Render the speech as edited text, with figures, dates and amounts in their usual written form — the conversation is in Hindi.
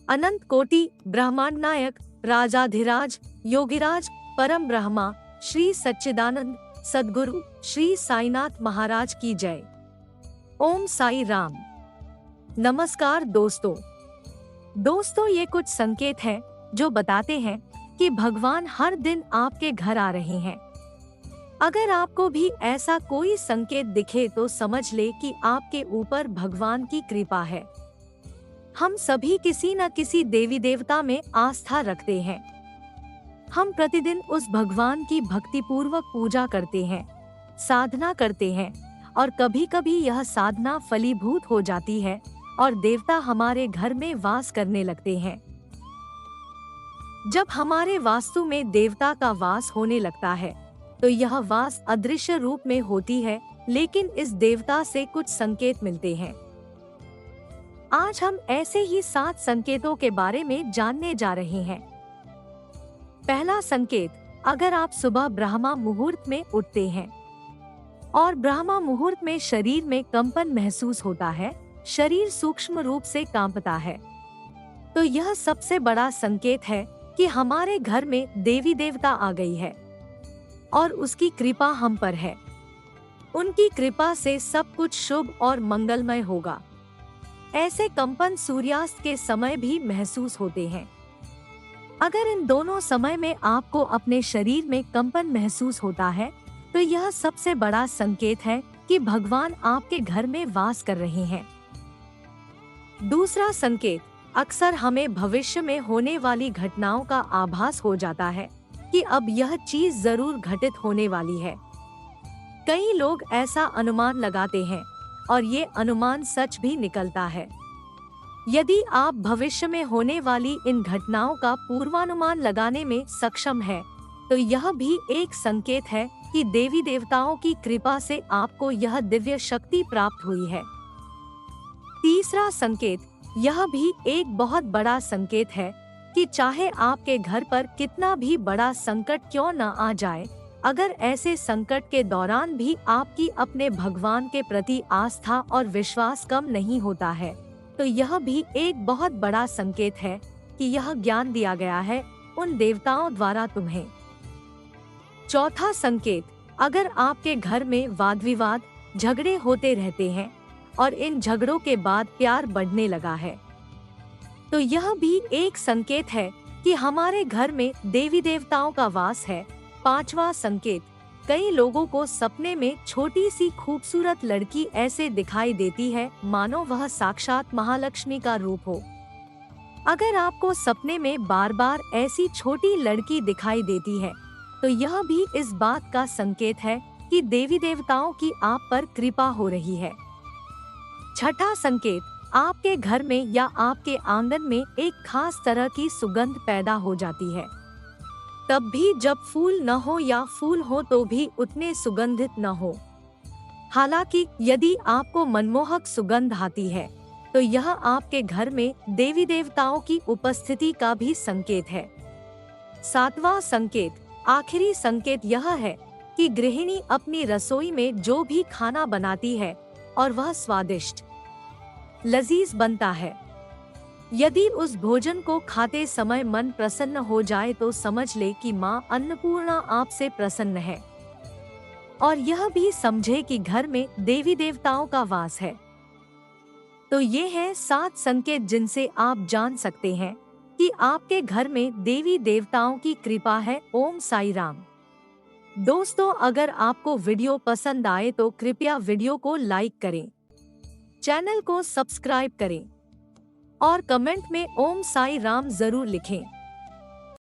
अनंत कोटि ब्रह्मांड नायक राजाधिराज योगिराज परम ब्रह्मा श्री सच्चिदानंद सद्गुरु श्री साईनाथ महाराज की जय। ओम साई राम। नमस्कार दोस्तों ये कुछ संकेत हैं जो बताते हैं कि भगवान हर दिन आपके घर आ रहे हैं। अगर आपको भी ऐसा कोई संकेत दिखे तो समझ ले कि आपके ऊपर भगवान की कृपा है। हम सभी किसी न किसी देवी देवता में आस्था रखते हैं। हम प्रतिदिन उस भगवान की भक्तिपूर्वक पूजा करते हैं, साधना करते हैं और कभी-कभी यह साधना फलीभूत हो जाती है और देवता हमारे घर में वास करने लगते हैं। जब हमारे वास्तु में देवता का वास होने लगता है तो यह वास अदृश्य रूप में होती है, लेकिन इस देवता से कुछ संकेत मिलते हैं। आज हम ऐसे ही 7 संकेतों के बारे में जानने जा रहे हैं। पहला संकेत, अगर आप सुबह ब्रह्मा मुहूर्त में उठते हैं और ब्रह्मा मुहूर्त में शरीर में कंपन महसूस होता है, शरीर सूक्ष्म रूप से कांपता है, तो यह सबसे बड़ा संकेत है कि हमारे घर में देवी देवता आ गई है और उसकी कृपा हम पर है। उनकी कृपा से सब कुछ शुभ और मंगलमय होगा। ऐसे कंपन सूर्यास्त के समय भी महसूस होते हैं। अगर इन दोनों समय में आपको अपने शरीर में कंपन महसूस होता है तो यह सबसे बड़ा संकेत है कि भगवान आपके घर में वास कर रहे हैं। दूसरा संकेत, अक्सर हमें भविष्य में होने वाली घटनाओं का आभास हो जाता है कि अब यह चीज जरूर घटित होने वाली है। कई लोग ऐसा अनुमान लगाते हैं और ये अनुमान सच भी निकलता है। यदि आप भविष्य में होने वाली इन घटनाओं का पूर्वानुमान लगाने में सक्षम हैं, तो यह भी एक संकेत है कि देवी देवताओं की कृपा से आपको यह दिव्य शक्ति प्राप्त हुई है। तीसरा संकेत, यह भी एक बहुत बड़ा संकेत है कि चाहे आपके घर पर कितना भी बड़ा संकट क्यों न आ जाए, अगर ऐसे संकट के दौरान भी आपकी अपने भगवान के प्रति आस्था और विश्वास कम नहीं होता है, तो यह भी एक बहुत बड़ा संकेत है कि यह ज्ञान दिया गया है उन देवताओं द्वारा तुम्हें। चौथा संकेत, अगर आपके घर में वाद विवाद झगड़े होते रहते हैं और इन झगड़ों के बाद प्यार बढ़ने लगा है, तो यह भी एक संकेत है कि हमारे घर में देवी देवताओं का वास है। पांचवा संकेत, कई लोगों को सपने में छोटी सी खूबसूरत लड़की ऐसे दिखाई देती है मानो वह साक्षात महालक्ष्मी का रूप हो। अगर आपको सपने में बार बार ऐसी छोटी लड़की दिखाई देती है तो यह भी इस बात का संकेत है कि देवी देवताओं की आप पर कृपा हो रही है। छठा संकेत, आपके घर में या आपके आंगन में एक खास तरह की सुगंध पैदा हो जाती है। तब भी जब फूल न हो या फूल हो तो भी उतने सुगंधित न हो। हालांकि यदि आपको मनमोहक सुगंध आती है तो यह आपके घर में देवी देवताओं की उपस्थिति का भी संकेत है। सातवां संकेत, आखिरी संकेत यह है कि गृहिणी अपनी रसोई में जो भी खाना बनाती है और वह स्वादिष्ट लजीज बनता है, यदि उस भोजन को खाते समय मन प्रसन्न हो जाए तो समझ ले कि माँ अन्नपूर्णा आपसे प्रसन्न है। और यह भी समझे कि घर में देवी देवताओं का वास है। तो ये हैं 7 संकेत जिनसे आप जान सकते हैं कि आपके घर में देवी देवताओं की कृपा है। ओम साई राम। दोस्तों, अगर आपको वीडियो पसंद आए तो कृपया वीडियो को लाइक करें, चैनल को सब्सक्राइब करें और कमेंट में ओम साई राम जरूर लिखें।